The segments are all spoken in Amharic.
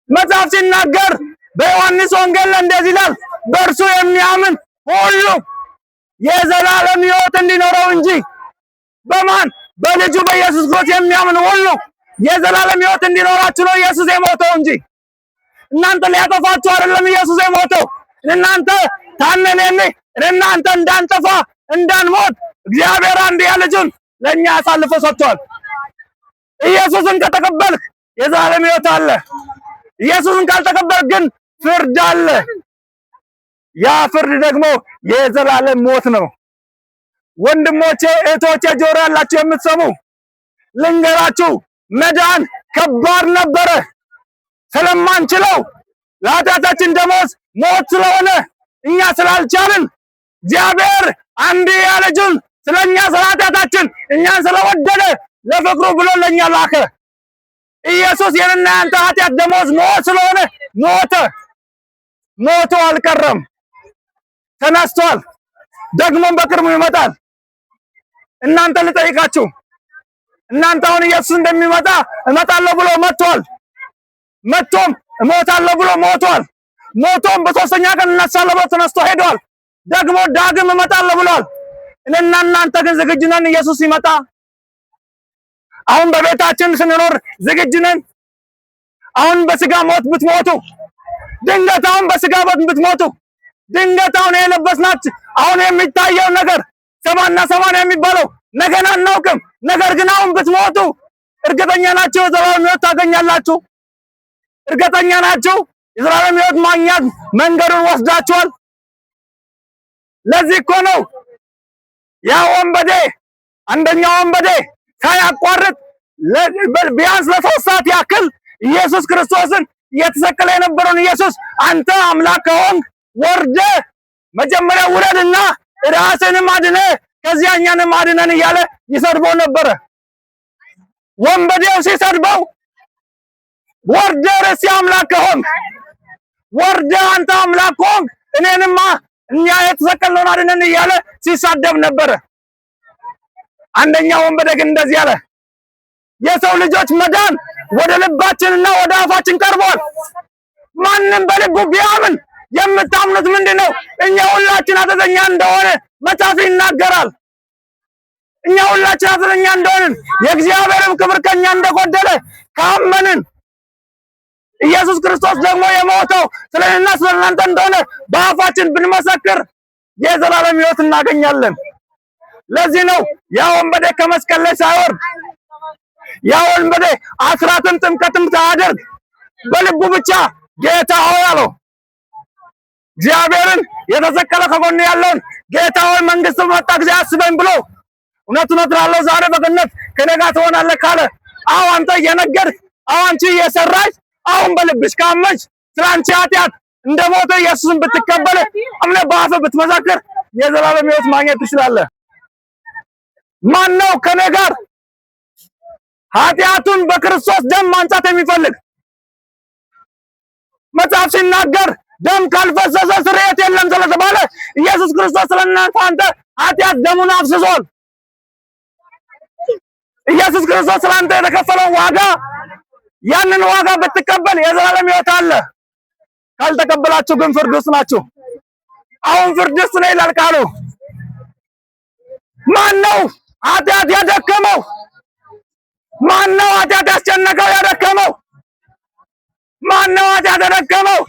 መጽሐፍ ሲናገር በዮሐንስ ወንጌል እንደዚህ ይላል፣ በእርሱ የሚያምን ሁሉ የዘላለም ሕይወት እንዲኖረው እንጂ በማን በልጁ በኢየሱስ ክርስቶስ የሚያምን ሁሉ የዘላለም ሕይወት እንዲኖራችሁ ነው ኢየሱስ የሞተው እንጂ እናንተ ሊያጠፋችሁ አይደለም ኢየሱስ የሞተው። እናንተ ታነነን እናንተ እንዳንጠፋ እንዳንሞት እግዚአብሔር አንድያ ልጁን ለኛ አሳልፎ ሰጥቷል። ኢየሱስን ከተቀበልክ የዘላለም ሕይወት አለ። ኢየሱስን ካልተቀበልክ ግን ፍርድ አለ። ያ ፍርድ ደግሞ የዘላለም ሞት ነው። ወንድሞቼ እህቶቼ፣ ጆሮ ያላችሁ የምትሰሙ ልንገራችሁ፣ መዳን ከባድ ነበረ። ስለማንችለው ለኃጢአታችን ደሞዝ ሞት ስለሆነ እኛ ስላልቻልን እግዚአብሔር አንድያ ልጁን ስለኛ ስለ ኃጢአታችን እኛን ስለወደደ ለፍቅሩ ብሎ ለኛ ላከ። ኢየሱስ የኔና ያንተ ኃጢአት ደሞዝ ሞት ስለሆነ ሞተ። ሞቶ አልቀረም፣ ተነስቷል። ደግሞም በቅርቡ ይመጣል። እናንተ ልጠይቃችሁ፣ እናንተ አሁን ኢየሱስ እንደሚመጣ እመጣለሁ ብሎ መጥቷል። መጥቶም እሞታለሁ ብሎ ሞቷል። ሞቶም በሶስተኛ ቀን እነሳለሁ ብሎ ተነስቶ ሄዷል። ደግሞ ዳግም እመጣለሁ ብሏል። እኔና እናንተ ግን ዝግጁ ነን ኢየሱስ ሲመጣ? አሁን በቤታችን ስንኖር ዝግጁ ነን? አሁን በስጋ ሞት ብትሞቱ ድንገት፣ አሁን በስጋ ሞት ብትሞቱ ድንገት፣ አሁን የለበስናት አሁን የሚታየው ነገር 70 የሚባለው ነገን አናውቅም። ነገር ግን አሁን ብትሞቱ እርግጠኛ ናችሁ የዘላለም ሕይወት ታገኛላችሁ? እርግጠኛ ናችሁ? የዘላለም ሕይወት ማግኘት መንገዱን ወስዳችኋል። ለዚህ እኮ ነው ያ ወንበዴ፣ አንደኛው ወንበዴ ሳያቋርጥ ቢያንስ ለ3 ሰዓት ያክል ኢየሱስ ክርስቶስን እየተሰቀለ የነበረውን ኢየሱስ አንተ አምላክ ከሆንክ ወርደ መጀመሪያ ውረድና ራስህንም አድነ ከዚያ እኛንም አድነን እያለ ይሰድበው ነበረ። ወንበዴው ሲሰድበው ወርደ ርዕስ አምላክ ከሆንክ ወርደ አንተ አምላክ ከሆንክ እኔንማ እኛ የተሰቀልነውን አድነን እያለ ሲሳደብ ነበረ። አንደኛው ወንበዴ ግን እንደዚህ አለ፣ የሰው ልጆች መዳን ወደ ልባችንና ወደ አፋችን ቀርቧል። ማንም በልቡ ቢያምን የምታምኑት ምንድነው? እኛ ሁላችን ኃጢአተኛ እንደሆነ መጽሐፍ ይናገራል። እኛ ሁላችን ኃጢአተኛ እንደሆንን የእግዚአብሔርም ክብር ከኛ እንደጎደለ ካመንን ኢየሱስ ክርስቶስ ደግሞ የሞተው ስለእኔና ስለእናንተ እንደሆነ በአፋችን ብንመሰክር የዘላለም ሕይወት እናገኛለን። ለዚህ ነው ያ ወንበዴ ከመስቀል ላይ ሳይወርድ ያ ወንበዴ አስራትን ጥምቀትም ሳያደርግ በልቡ ብቻ ጌታ ሆይ አለው። እግዚአብሔርን የተሰቀለ ከጎን ያለውን ጌታ ሆይ መንግስት በመጣ ጊዜ አስበኝ ብሎ እውነት እላለሁ ዛሬ በገነት ከኔ ጋር ትሆናለህ ካለ፣ አዎ አንተ እየነገርክ፣ አዎ አንቺ እየሰራሽ፣ አሁን በልብሽ ካመንሽ ስላንቺ ኃጢአት እንደሞተ ኢየሱስን ብትቀበል አምነህ በአፍህ ብትመሰክር የዘላለም ሕይወት ማግኘት ትችላለህ። ማን ነው ከኔ ጋር ኃጢአቱን በክርስቶስ ደም ማንጻት የሚፈልግ? መጽሐፍ ሲናገር ደም ካልፈሰሰ ስርየት የለም ስለተባለ ኢየሱስ ክርስቶስ ስለእናንተ አንተ ኃጢአት ደሙን አፍስሷል። ኢየሱስ ክርስቶስ ስለአንተ የተከፈለው ዋጋ፣ ያንን ዋጋ ብትቀበል የዘላለም ሕይወት አለ። ካልተቀበላችሁ ግን ፍርድ ውስጥ ናችሁ። አሁን ፍርድ ውስጥ ነው ይላል ቃሉ። ማን ነው ኃጢአት ያደከመው? ማን ነው ኃጢአት ያስጨነቀው ያደከመው? ማን ነው ኃጢአት ያደከመው?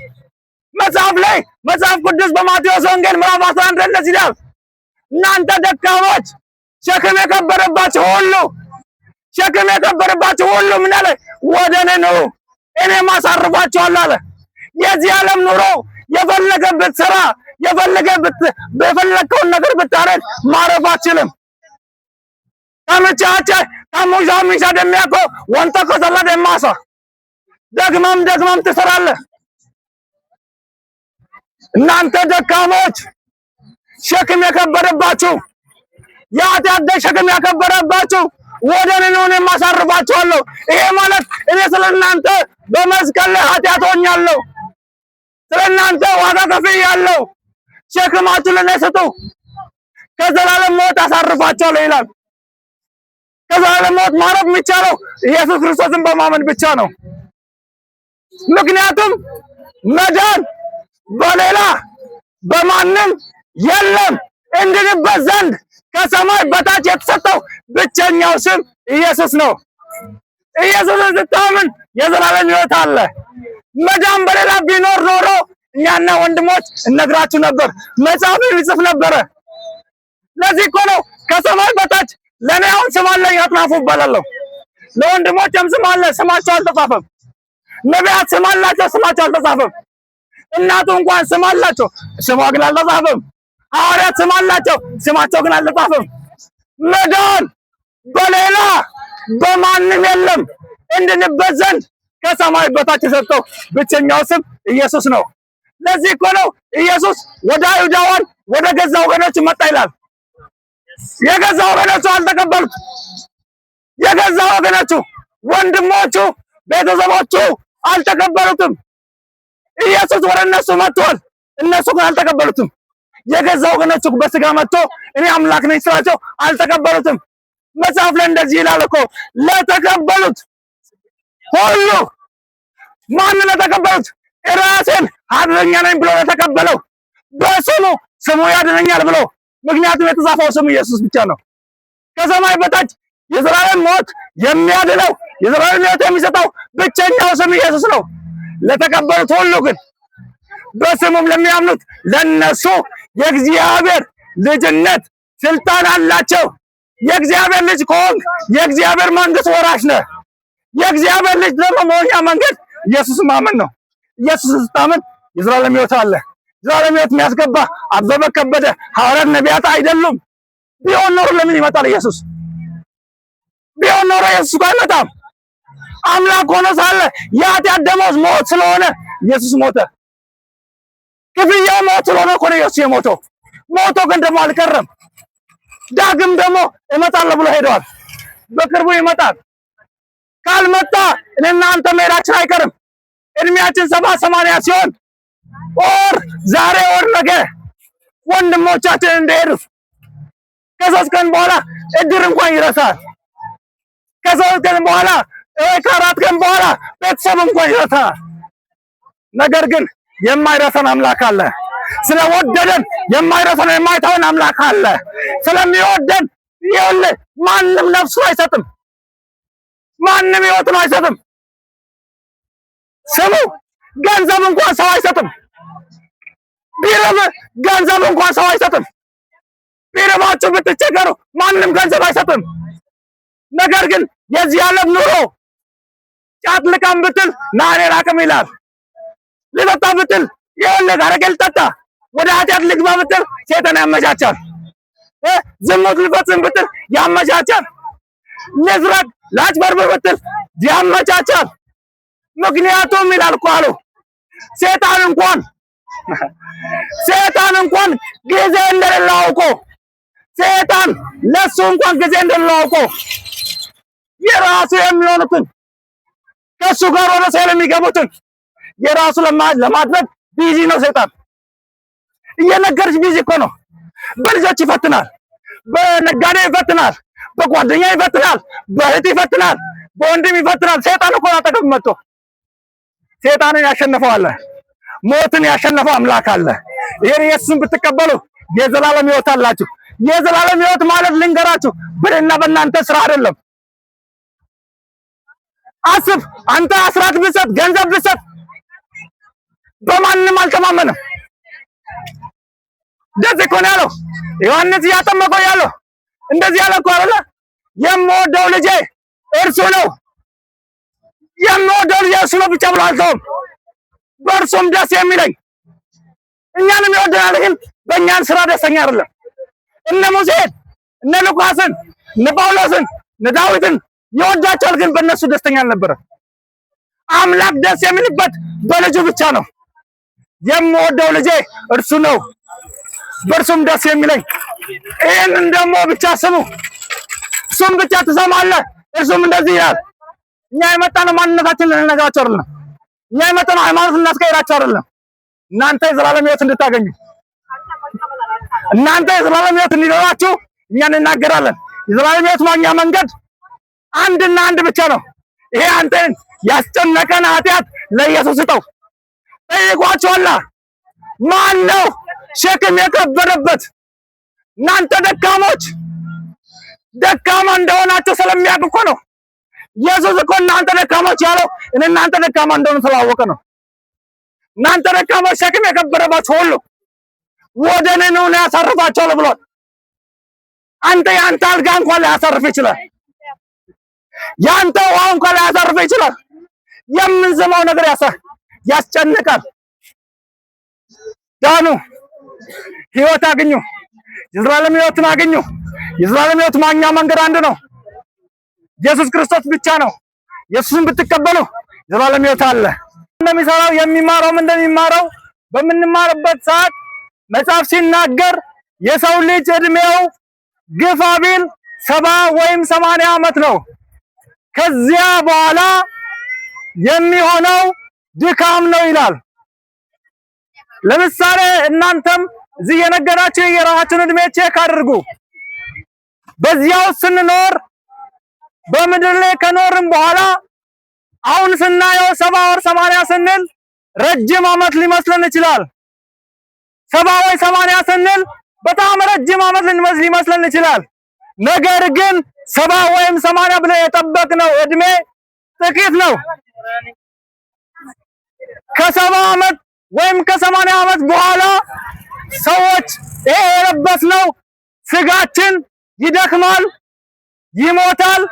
መጽሐፍ ቅዱስ በማቴዎስ ወንጌል ምዕራፍ 11 እንደዚህ ይላል፣ እናንተ ደካሞች ሸክም የከበረባችሁ ሁሉ ምን አለ? ወደ እኔ ኑ እኔም አሳርፋችኋለሁ አለ። የዚህ ዓለም ኑሮ የፈለገበት ስራ በፈለከውን ነገር ብታረግ ማረፍ አትችልም። ታመቻቸ ታሙጃሚሻ ደሚያኮ ወንተ ከሰላ ደማሳ ደግመም ትሰራለህ። እናንተ ደካሞች ሸክም የከበረባችሁ የኃጢአት ሸክም የከበረባችሁ ወደ እኔ ኑ እኔም አሳርፋችኋለሁ። ይሄ ማለት እኔ ስለእናንተ በመስቀል ላይ ኃጢአት ሆኛለሁ፣ ስለእናንተ ዋጋ ከፍያለሁ። ሸክማችሁን ለእኔ ስጡ፣ ከዘላለም ሞት አሳርፋችኋለሁ ይላል። ከዘላለም ሞት ማረፍ የሚቻለው ኢየሱስ ክርስቶስን በማመን ብቻ ነው። ምክንያቱም መዳን በሌላ በማንም የለም እንድንበት ዘንድ ከሰማይ በታች የተሰጠው ብቸኛው ስም ኢየሱስ ነው። ኢየሱስን ስታምን የዘላለም ሕይወት አለ። መዳን በሌላ ቢኖር ኖሮ እኛና ወንድሞች እነግራችሁ ነበር፣ መጽሐፍ ይጽፍ ነበረ። ለዚህ እኮ ነው ከሰማይ በታች ለኔ አሁን ስም አለኝ አጥናፉ እባላለሁ። ለወንድሞችም ስም አለ፣ ስማቸው አልተጻፈም። ነቢያት ስም አላቸው፣ ስማቸው አልተጻፈም። እናቱ እንኳን ስም አላቸው፣ ስሟ ግን አልተጻፈም። ሐዋርያት ስም አላቸው፣ ስማቸው ግን አልተጻፈም። መዳን በሌላ በማንም የለም እንድንበት ዘንድ ከሰማይ በታች የሰጠው ብቸኛው ስም ኢየሱስ ነው። ለዚህ እኮ ነው ኢየሱስ ወደ አይሁዳውያን ወደ ገዛ ወገኖቹ መጣ ይላል። የገዛ ወገኖቹ አልተቀበሉት። የገዛ ወገኖቹ ወንድሞቹ፣ ቤተሰቦቹ አልተቀበሉትም። ኢየሱስ ወደ እነሱ መጥቷል፣ እነሱ ግን አልተቀበሉትም። የገዛ ወገኖቹ በስጋ መጥቶ እኔ አምላክ ነኝ ስላቸው አልተቀበሉትም። መጽሐፍ ላይ እንደዚህ ይላል እኮ ለተቀበሉት ሁሉ ማንን ለተቀበሉት? ራሴን አድነኛ ነኝ ብሎ ለተቀበለው በስሙ ስሙ ያድነኛል ብሎ። ምክንያቱም የተጻፈው ስሙ ኢየሱስ ብቻ ነው። ከሰማይ በታች የዘላለም ሞት የሚያድነው የዘላለም ሕይወት የሚሰጠው ብቸኛው ስም ኢየሱስ ነው። ለተቀበሉት ሁሉ ግን በስሙም ለሚያምኑት ለነሱ የእግዚአብሔር ልጅነት ስልጣን አላቸው። የእግዚአብሔር ልጅ ከሆንክ የእግዚአብሔር መንግስት ወራሽ ነህ። የእግዚአብሔር ልጅ ደግሞ መሆኛ መንገድ ኢየሱስን ማመን ነው። ኢየሱስን ስታምን የዘላለም ሕይወት አለ። የዘላለም ሕይወት የሚያስገባ አበበ ከበደ ሐዋርያት ነቢያት አይደሉም። ቢሆን ኖሮ ለምን ይመጣል ኢየሱስ? ቢሆን ኖሮ ኢየሱስ እኮ አይመጣም። አምላክ ሆኖ ሳለ የኃጢአት ደመወዝ ሞት ስለሆነ ኢየሱስ ሞተ። ክፍያው ሞት ስለሆነ እኮ ነው ኢየሱስ የሞተው። ሞቶ ግን ደግሞ አልቀረም። ዳግም ደግሞ እመጣለሁ ብሎ ሄደዋል። በቅርቡ ይመጣል። ካልመጣ እኔና አንተ መሄዳችን አይቀርም። እድሜያችን 70-80 ሲሆን ኦር ዛሬ ኦር ነገ ወንድሞቻችን እንደሄዱት ከ3 ቀን በኋላ እድር እንኳን ይረሳል። ከ3 ቀን በኋላ ከ4 ቀን በኋላ ቤተሰብ እንኳን ይረሳል። ነገር ግን የማይረሳን አምላክ አለ። ስለወደደን የማይረሳን የማይተወን አምላክ አለ። ስለሚወደን ይኸውልህ ማንም ነፍሱ አይሰጥም፣ ማንም ሕይወቱን አይሰጥም። ስሙ ገንዘብ እንኳን ሰው አይሰጥም። ቢረብ ገንዘብ እንኳን ሰው አይሰጥም። ቢረባችሁ ብትቸገሩ ማንም ገንዘብ አይሰጥም። ነገር ግን የዚህ ዓለም ኑሮ ጫት ልቃም ብትል ና እኔ ላቅም ይላል። ልጠጣ ብትል ይኸውልህ አረቄ ልጠጣ፣ ወደ ኃጢአት ልግባ ብትል ሴጣን ያመቻቻል። ዝሙት ልፈጽም ብትል ያመቻቻል። ልስረቅ ላጭበርብር ብትል ያመቻቻል። ምክንያቱም ይላል እኮ አሉ ሴጣን እንኳን ጊዜ እንደሌለው አውቆ ሴጣን ለሱ እንኳን ጊዜ እንደሌለው አውቆ የራሱ የሚሆኑትን ከሱ ጋር ወደ ሰው የሚገቡትን የራሱ ለማድረግ ቢዚ ነው ሴጣን። እየነገርሽ ቢዚ እኮ ነው። በልጆች ይፈትናል፣ በነጋዴ ይፈትናል፣ በጓደኛ ይፈትናል፣ በእህት ይፈትናል፣ በወንድም ይፈትናል። ሴጣን እኮ አጠገብ መጥቶ ሴጣንን ያሸነፈው አለ። ሞትን ያሸነፈው አምላክ አለ። ይሄን ኢየሱስን ብትቀበሉ የዘላለም ሕይወት አላችሁ። የዘላለም ሕይወት ማለት ልንገራችሁ በእኔና በእናንተ ስራ አይደለም። አስብ፣ አንተ አስራት ብትሰጥ ገንዘብ ብትሰጥ በማንም አልተማመንም። እንደዚህ እኮ ነው ያለው ዮሐንስ እያጠመቀው ያለው እንደዚህ ያለ እኮ አይደለ? የምወደው ልጄ እርሱ ነው፣ የምወደው ልጄ እርሱ ነው ብቻ ብሎ አልተውም። በእርሱም ደስ የሚለኝ እኛንም ይወደናል፣ ግን በእኛን ስራ ደስተኛ አይደለም። እነ ሙሴን፣ እነ ሉቃስን፣ እነ ጳውሎስን፣ እነ ዳዊትን ይወዳቸዋል፣ ግን በእነሱ ደስተኛ አልነበረም። አምላክ ደስ የሚልበት በልጁ ብቻ ነው። የምወደው ልጄ እርሱ ነው፣ በእርሱም ደስ የሚለኝ። ይህንን ደግሞ ብቻ ስሙ፣ እሱም ብቻ ትሰማለህ። እርሱም እንደዚህ ይላል። እኛ የመጣነው ማንነታችንን ልንነግራቸው አይደለም። እኛ የመጣነው ሃይማኖት እናስቀይራቸው አይደለም። እናንተ የዘላለም ሕይወት እንድታገኙ፣ እናንተ የዘላለም ሕይወት እንዲኖራችሁ እኛ እንናገራለን። የዘላለም ሕይወት ማግኛ መንገድ አንድና አንድ ብቻ ነው። ይሄ አንተን ያስጨነቀን ኃጢአት ለኢየሱስ ስጠው። ጠይቋቸዋለሁ። ማን ነው ሸክም የከበደበት? እናንተ ደካሞች ደካማ እንደሆናችሁ ስለሚያውቅ እኮ ነው። ኢየሱስ እኮ እናንተ ደካሞች ያለው እናንተ ደካማ እንደሆነ ስላወቀ ነው። እናንተ ደካሞች ሸክም የከበደባችሁ ሁሉ ወደ እኔ ኑ ያሳርፋችኋለሁ ብሏል። አንተ ያንተ አልጋ እንኳን ሊያሳርፍ ይችላል። ያንተ ውሃ እንኳን ሊያሳርፍ ይችላል። የምንሰማው ነገር ያስጨንቃል። ዳኑ፣ ህይወት አግኙ፣ የዘላለም ህይወትን አግኙ። የዘላለም ህይወት ማግኛ መንገድ አንድ ነው፣ ኢየሱስ ክርስቶስ ብቻ ነው። ኢየሱስን ብትቀበሉ የዘላለም ህይወት አለ። እንደሚሰራው እንደሚማረው በምንማርበት ሰዓት መጽሐፍ ሲናገር የሰው ልጅ እድሜው ግፋ ቢል 70 ወይም 80 ዓመት ነው። ከዚያ በኋላ የሚሆነው ድካም ነው ይላል። ለምሳሌ እናንተም እዚህ የነገራችሁ የራሳችሁን እድሜ ቼክ አድርጉ። በዚያው ስንኖር በምድር ላይ ከኖርን በኋላ አሁን ስናየው 70 ወር 80 ስንል ረጅም ዓመት ሊመስለን ይችላል። 70 ወይ 80 ስንል በጣም ረጅም ዓመት ሊመስለን ይችላል። ነገር ግን 70 ወይም 80 ብለን የጠበቅነው እድሜ ጥቂት ነው። ከ70 ዓመት ወይም ከ80 ዓመት በኋላ ሰዎች ይሄ የለበስነው ስጋችን ይደክማል፣ ይሞታል፣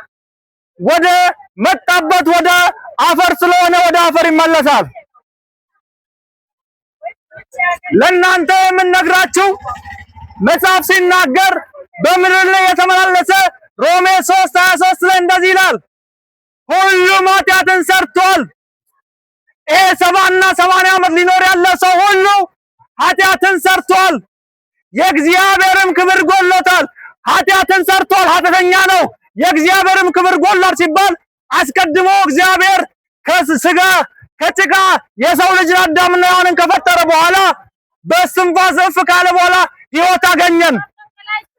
ወደ መጣበት ወደ አፈር ስለሆነ ወደ አፈር ይመለሳል። ለእናንተ የምነግራችሁ መጽሐፍ ሲናገር በምድር ላይ የተመላለሰ ሮሜ 3:23 ላይ እንደዚህ ይላል፣ ሁሉም ኃጢአትን ሰርቷል። ይሄ 70 እና 80 ዓመት ሊኖር ያለ ሰው ሁሉ ኃጢአትን ሰርቷል፣ የእግዚአብሔርም ክብር ጎሎታል። ኃጢአትን ሰርቷል፣ ኃጢአተኛ ነው። የእግዚአብሔርም ክብር ጎሏል ሲባል አስቀድሞ እግዚአብሔር ከጭቃ የሰው ልጅ አዳምና ሔዋንን ከፈጠረ በኋላ በእስትንፋስ እፍ ካለ በኋላ ሕይወት አገኘን።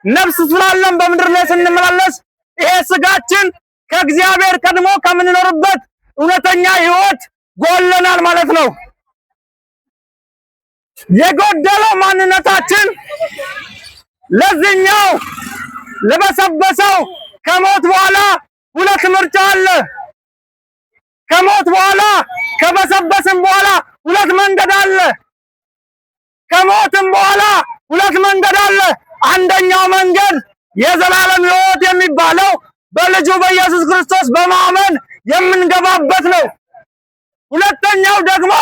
ነፍስ ስላለን በምድር ላይ ስንመላለስ ይሄ ስጋችን ከእግዚአብሔር ቀድሞ ከምንኖርበት እውነተኛ ሕይወት ጎለናል ማለት ነው። የጎደለው ማንነታችን ለዚህኛው ለበሰበሰው ከሞት በኋላ ሁለት ምርጫ አለ። ከሞት በኋላ ከበሰበስም በኋላ ሁለት መንገድ አለ። ከሞትም በኋላ ሁለት መንገድ አለ። አንደኛው መንገድ የዘላለም ሕይወት የሚባለው በልጁ በኢየሱስ ክርስቶስ በማመን የምንገባበት ነው። ሁለተኛው ደግሞ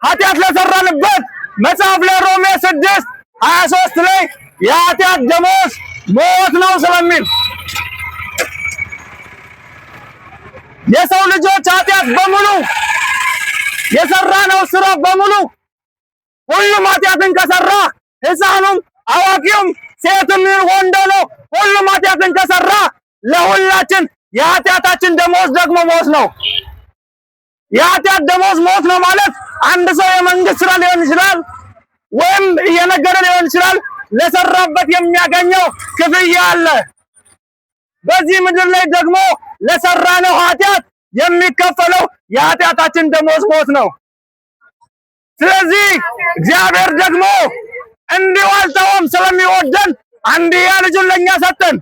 ኃጢአት ለሰራንበት መጽሐፍ ላይ ሮሜ 6:23 ላይ የኃጢአት ደሞዝ ሞት ነው ስለሚል የሰው ልጆች ኃጢአት በሙሉ የሰራነው ስራ በሙሉ ሁሉም ኃጢአትን ከሰራ ሕፃኑም አዋቂውም ሴትም ወንድ ነው ሁሉም ኃጢአትን ከሰራ ለሁላችን የኃጢአታችን ደሞዝ ደግሞ ሞት ነው። የኃጢአት ደሞዝ ሞት ነው ማለት አንድ ሰው የመንግስት ስራ ሊሆን ይችላል ወይም እየነገደ ሊሆን ይችላል። ለሰራበት የሚያገኘው ክፍያ አለ። በዚህ ምድር ላይ ደግሞ ለሰራነው ኃጢአት የሚከፈለው የኃጢአታችን ደሞዝ ሞት ነው። ስለዚህ እግዚአብሔር ደግሞ እንዲሁ አልተወም፣ ስለሚወደን አንድያ ልጁን ለኛ ሰጠን።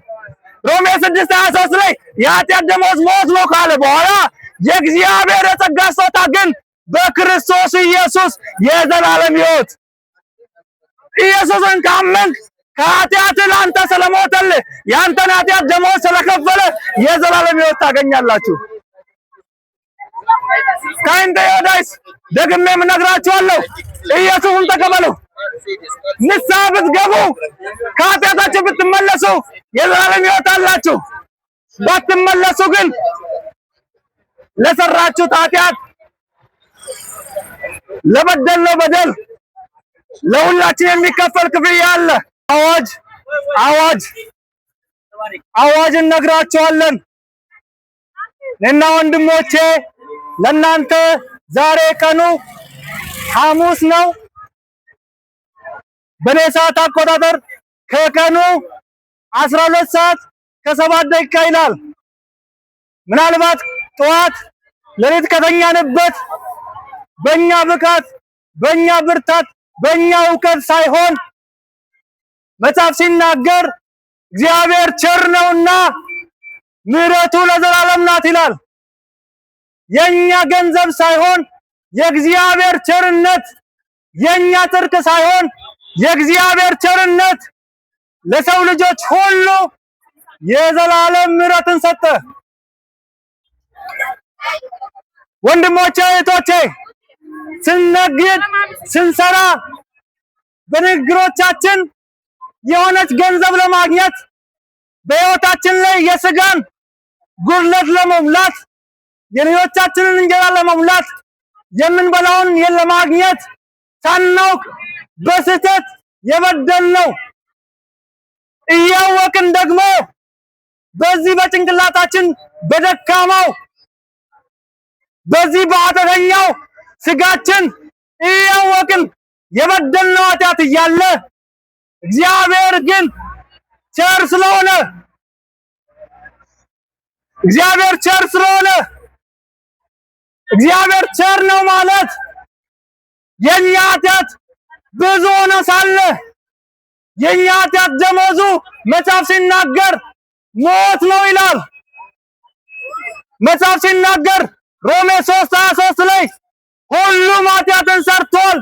ሮሜ 6:23 ላይ የኃጢአት ደሞዝ ሞት ነው ካለ በኋላ የእግዚአብሔር የጸጋ ስጦታ ግን በክርስቶስ ኢየሱስ የዘላለም ሕይወት። ኢየሱስን ካመንክ ከኃጢአት ለአንተ ስለሞተልህ ያንተን ኃጢአት ደሞዝ ስለከፈለ የዘላለም ሕይወት ታገኛላችሁ። ካይንተ ዮዳይስ ደግሜ የምነግራችኋለሁ፣ ኢየሱስን ተቀበሉ። ንስሐ ብትገቡ ከኃጢአታችሁ ብትመለሱ የዘላለም ሕይወት አላችሁ። ባትመለሱ ግን ለሰራችሁት ኃጢአት ለበደልነው በደል ለሁላችን የሚከፈል ክፍያ አለ። አዋጅ አዋጅ አዋጅ እነግራችኋለን እና ወንድሞቼ፣ ለእናንተ ዛሬ ቀኑ ሐሙስ ነው። በኔ ሰዓት አቆጣጠር ከቀኑ 12 ሰዓት ከ7 ደቂቃ ይላል። ምናልባት ጠዋት ሌሊት ከተኛንበት በእኛ ብቃት፣ በእኛ ብርታት፣ በእኛ እውቀት ሳይሆን መጽሐፍ ሲናገር እግዚአብሔር ቸር ነውና ምሕረቱ ለዘላለም ናት ይላል። የኛ ገንዘብ ሳይሆን የእግዚአብሔር ቸርነት፣ የኛ ጽድቅ ሳይሆን የእግዚአብሔር ቸርነት ለሰው ልጆች ሁሉ የዘላለም ምሕረትን ሰጠ። ወንድሞቼ እህቶቼ፣ ስንነግድ ስንሰራ በንግግሮቻችን የሆነች ገንዘብ ለማግኘት በሕይወታችን ላይ የስጋን ጉድለት ለመሙላት የልጆቻችንን እንጀራ ለመሙላት የምንበላውን ለማግኘት ሳናውቅ በስህተት የበደልነው እያወቅን ደግሞ በዚህ በጭንቅላታችን በደካማው በዚህ በኃጢአተኛው ስጋችን እያወቅን የበደልነው ኃጢአት እያለ እግዚአብሔር ግን ቸር ስለሆነ እግዚአብሔር ቸር ነው ማለት የኛ ኃጢአት ብዙ ሆኖ ሳለ የኛ ኃጢአት ደመወዙ መጽሐፍ ሲናገር ሞት ነው ይላል። መጽሐፍ ሲናገር ሮሜ 3:23 ላይ ሁሉም ኃጢአትን ሰርቷል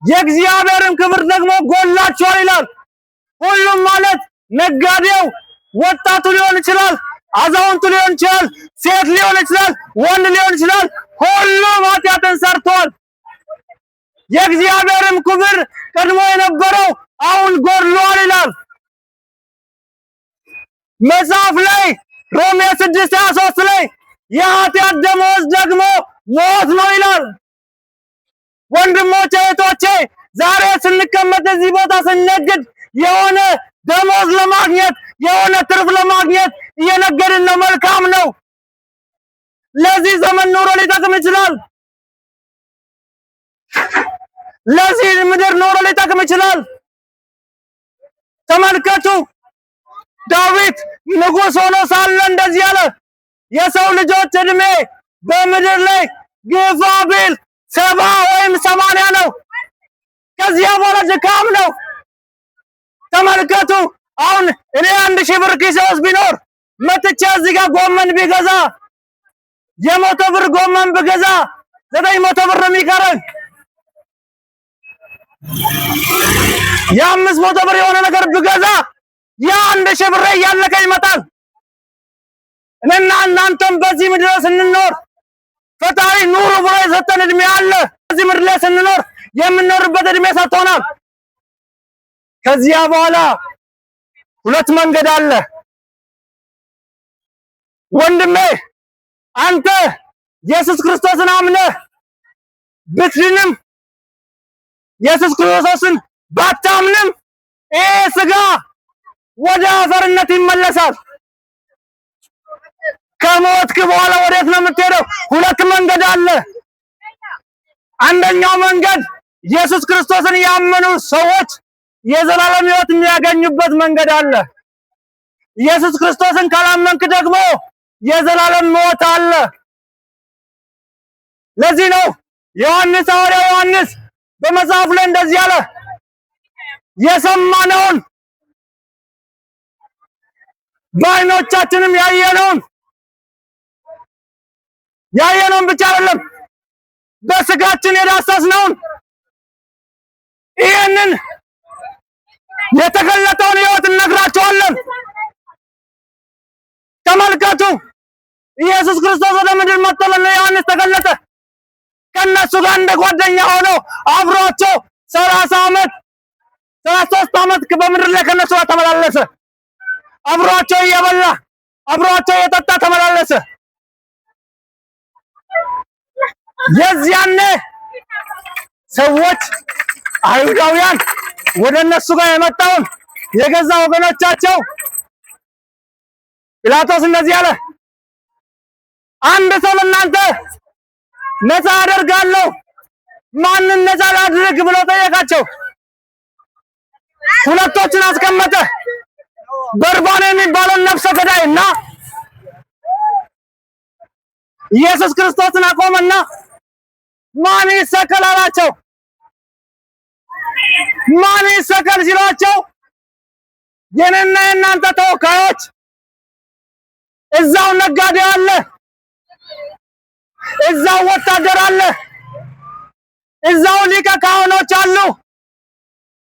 የእግዚአብሔርን ክብር ደግሞ ጎድሏቸዋል ይላል። ሁሉም ማለት ነጋዴው፣ ወጣቱ ሊሆን ይችላል፣ አዛውንቱ ሊሆን ይችላል፣ ሴት ሊሆን ይችላል፣ ወንድ ሊሆን ይችላል። ሁሉም ኃጢአትን ሰርቷል። የእግዚአብሔርም ክብር ቀድሞ የነበረው አሁን ጎድሏል ይላል መጽሐፍ ላይ ሮሜ 6:23 ላይ የኃጢአት ደመወዝ ደግሞ ሞት ነው ይላል። ወንድሞቼ እህቶቼ፣ ዛሬ ስንቀመጥ እዚህ ቦታ ስንነግድ የሆነ ደመወዝ ለማግኘት የሆነ ትርፍ ለማግኘት እየነገድን ነው። መልካም ነው። ለዚህ ዘመን ኑሮ ሊጠቅም ይችላል። ለዚህ ምድር ኑሮ ሊጠቅም ይችላል። ተመልከቱ፣ ዳዊት ንጉሥ ሆኖ ሳለ እንደዚህ አለ፣ የሰው ልጆች እድሜ በምድር ላይ ግፋ ቢል 70 ወይም 80 ነው። ከዚያ በኋላ ድካም ነው። ተመልከቱ፣ አሁን እኔ 1000 ብር ኪሴ ውስጥ ቢኖር መጥቼ እዚህ ጋር ጎመን ቢገዛ የ100 ብር ጎመን ብገዛ 900 ብር የሚቀረኝ የ500 ብር የሆነ ነገር ብገዛ የ1000 ብር እያለቀ ይመጣል። እኔና እናንተም በዚህ ምድር ስንኖር ፈጣሪ ኑሩ ብሎ የሰጠን እድሜ አለ። በዚህ ምድር ላይ ስንኖር የምንኖርበት እድሜ ሰጥቶናል። ከዚያ በኋላ ሁለት መንገድ አለ። ወንድሜ አንተ ኢየሱስ ክርስቶስን አምነህ ብትድንም ኢየሱስ ክርስቶስን ባታምንም ይሄ ስጋ ወደ አፈርነት ይመለሳል። ከሞትክ በኋላ ወዴት ነው የምትሄደው? ሁለት መንገድ አለ። አንደኛው መንገድ ኢየሱስ ክርስቶስን ያመኑ ሰዎች የዘላለም ሕይወት የሚያገኙበት መንገድ አለ። ኢየሱስ ክርስቶስን ካላመንክ ደግሞ የዘላለም ሞት አለ። ለዚህ ነው ዮሐንስ ሐዋርያው ዮሐንስ በመጽሐፉ ላይ እንደዚህ አለ፣ የሰማነውን በዓይኖቻችንም ያየነውን ብቻ አይደለም በስጋችን የዳሰስነውን ይህንን የተገለጠውን ሕይወት እነግራቸዋለን። ተመልከቱ፣ ኢየሱስ ክርስቶስ ወደ ምድር መጥቶ ለዮሐንስ ተገለጠ። ከነሱ ጋር እንደ ጓደኛ ሆኖ አብሯቸው 33 ዓመት በምድር ላይ ከነሱ ጋር ተመላለሰ። አብሯቸው እየበላ አብሯቸው እየጠጣ ተመላለሰ። የዚያኔ ሰዎች አይሁዳውያን ወደ እነሱ ጋር የመጣውን የገዛ ወገኖቻቸው ጲላጦስ እንደዚህ አለ፣ አንድ ሰው ለእናንተ ነፃ አደርጋለሁ፣ ማንን ነፃ ላድርግ ብሎ ጠየቃቸው። ሁለቶችን አስቀመጠ፣ በርባን የሚባለውን ነፍሰ ገዳይ እና ኢየሱስ ክርስቶስን አቆመና ማን ይሰቀል አላቸው። ማን ይሰቀል ሲሏቸው የኔና የእናንተ ተወካዮች እዛው ነጋዴ አለ፣ እዛው ወታደር አለ፣ እዛው ሊቀ ካህኖች አሉ፣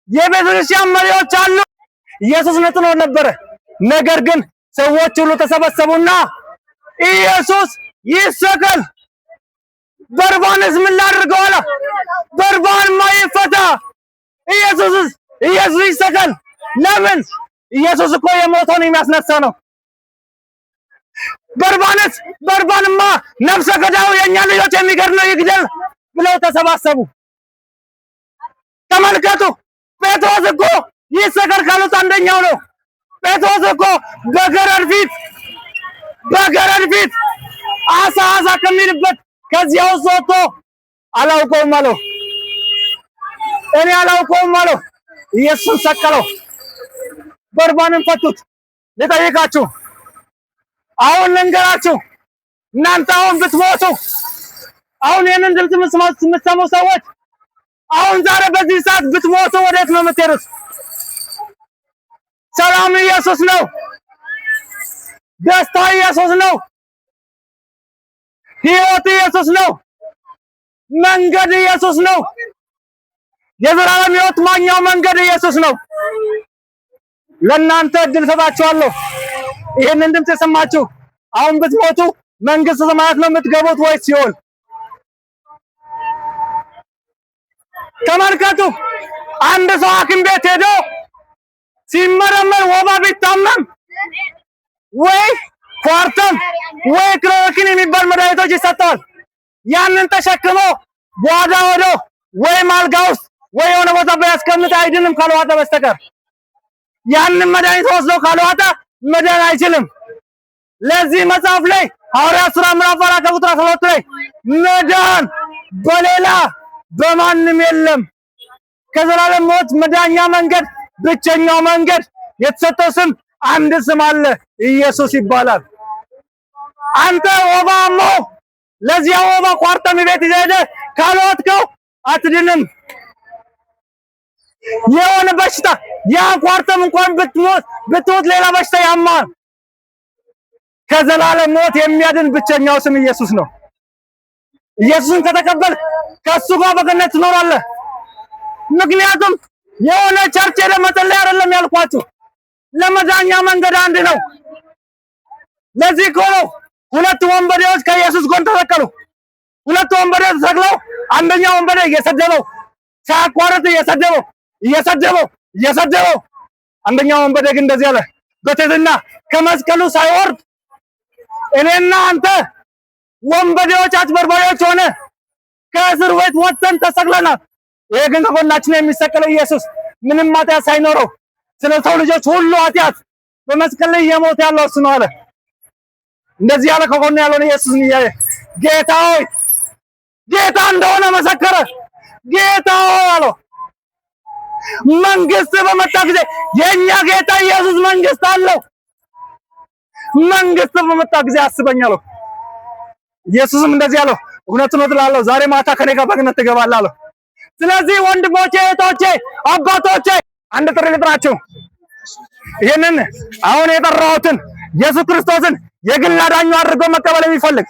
የቤተክርስቲያን መሪዎች አሉ። ኢየሱስ ነጥሎ ነበረ። ነገር ግን ሰዎች ሁሉ ተሰበሰቡና ኢየሱስ ይሰቀል፣ በርባንስ ምን ላድርገው አለ። በርባን ማይፈታ ኢየሱስ ይሰቀል። ለምን? ኢየሱስ እኮ የሞተውን የሚያስነሳ ነው። በርባንማ ነፍሰ ገዳዩ የኛ ልጆች የሚገድለው ይግደል ብለው ተሰባሰቡ። ተመልከቱ፣ ጴጥሮስ እኮ ይሰቀል ካሉት አንደኛው ነው። ጴጥሮስ እኮ በገረድ ፊት አሳ ከሚልበት ከዚያ ውስጥ ወጥቶ አላውቀውም አለው። እኔ አላውቀውም አለው። ኢየሱስን ሰቀለው። በርባንን ፈቱት። ልጠይቃችሁ፣ አሁን ልንገራችሁ፣ እናንተ አሁን ብትሞቱ፣ አሁን ይህንን ድምፅ የምትሰሙ ሰዎች አሁን ዛሬ በዚህ ሰዓት ብትሞቱ ወዴት ነው የምትሄዱት? ሰላም ኢየሱስ ነው። ደስታ ኢየሱስ ነው። ሕይወት ኢየሱስ ነው። መንገድ ኢየሱስ ነው። የዘላለም ሕይወት ማግኛው መንገድ ኢየሱስ ነው። ለእናንተ እድል ሰጣችኋለሁ። ይህንን ድምፅ የሰማችሁ አሁን ብትሞቱ መንግስተ ሰማያት ነው የምትገቡት ወይስ ሲኦል? ተመልከቱ። አንድ ሰው ሐኪም ቤት ሄዶ ሲመረመር ወባ ቢታመም ወይ ኳርተም ወይ ክሎሮኪን የሚባል መድኃኒቶች ይሰጠዋል። ያንን ተሸክሞ ጓዳ ወዶ ወይ አልጋ ውስጥ ወይ የሆነ ቦታ ቢያስቀምጥ አይድንም ካልዋጠ በስተቀር። ያንን መድኃኒት ወስዶ ካልዋጠ መዳን አይችልም። ለዚህ መጽሐፍ ላይ ሐዋርያት ሥራ ምዕራፍ 4 ቁጥር 12 ላይ መዳን በሌላ በማንም የለም፣ ከዘላለም ሞት መዳኛ መንገድ ብቸኛው መንገድ የተሰጠው ስም አንድ ስም አለ፣ ኢየሱስ ይባላል። አንተ ወባሞ ለዚያ ወባ ኳርተም ቤት ይዘህ ካልዋጥከው አትድንም። የሆነ በሽታ ያ ኳርተም እንኳን ብትሞት ሌላ በሽታ ያማል። ከዘላለም ሞት የሚያድን ብቸኛው ስም ኢየሱስ ነው። ኢየሱስን ከተቀበልክ ከሱ ጋር በገነት ትኖራለህ። ምክንያቱም የሆነ ቸርች ሄደህ መጸለይ አይደለም ያልኳችሁ፣ ለመዳኛ መንገድ አንድ ነው። ለዚህ እኮ ነው ሁለት ወንበዴዎች ከኢየሱስ ጎን ተሰቀሉ። ሁለት ወንበዴዎች ተሰቅለው አንደኛው ወንበዴ እየሰደበው ሳያቋርጥ እየሰደበው አንደኛው ወንበዴ ግን እንደዚህ አለ በትህትና ከመስቀሉ ሳይወርድ እኔና አንተ ወንበዴዎች አጭበርባሪዎች ሆነ ከእስር ቤት ወጥተን ተሰቅለናል። ይሄ ግን ከጎናችን የሚሰቀለው ኢየሱስ ምንም ኃጢአት ሳይኖረው ስለ ሰው ልጆች ሁሉ ኃጢአት በመስቀል ላይ እየሞተ ያለው እሱ ነው አለ። እንደዚህ ያለ ከጎኑ ያለውን ኢየሱስን እያየ ጌታ ሆይ ጌታ እንደሆነ መሰከረ። ጌታ ሆይ አለው። መንግስት በመጣ ጊዜ የኛ ጌታ ኢየሱስ መንግስት አለው። መንግስት በመጣ ጊዜ አስበኝ አለው። ኢየሱስም እንደዚህ አለው፣ እውነቱን እልሃለሁ ዛሬ ማታ ከኔ ጋር በገነት ትገባለህ አለው። ስለዚህ ወንድሞቼ፣ እህቶቼ፣ አባቶቼ አንድ ጥሪ ልጥራችሁ። ይሄንን አሁን የጠራሁትን ኢየሱስ ክርስቶስን የግል አዳኙ አድርጎ መቀበል የሚፈልግ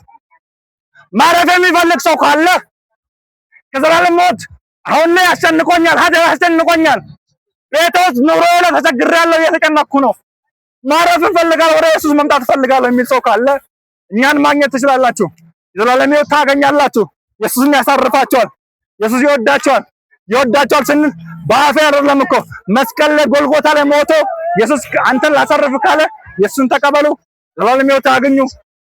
ማረፍ የሚፈልግ ሰው ካለ ከዘላለም ሞት አሁን ላይ አስጨንቆኛል፣ ኃጢአት አስጨንቆኛል፣ ቤት ውስጥ ኑሮ ላይ ተቸግሬያለሁ፣ እየተጨነኩ ነው፣ ማረፍ እፈልጋለሁ፣ ወደ ኢየሱስ መምጣት እፈልጋለሁ የሚል ሰው ካለ እኛን ማግኘት ትችላላችሁ። የዘላለም ሕይወት ታገኛላችሁ። ኢየሱስን ያሳርፋቸዋል። ኢየሱስ ይወዳቸዋል ስንል በአፌ አይደለም እኮ መስቀል ላይ ጎልጎታ ላይ ሞቶ ኢየሱስ አንተን ላሳርፍ ካለ ኢየሱስን ተቀበሉ፣ ዘላለም ሕይወት ታገኙ።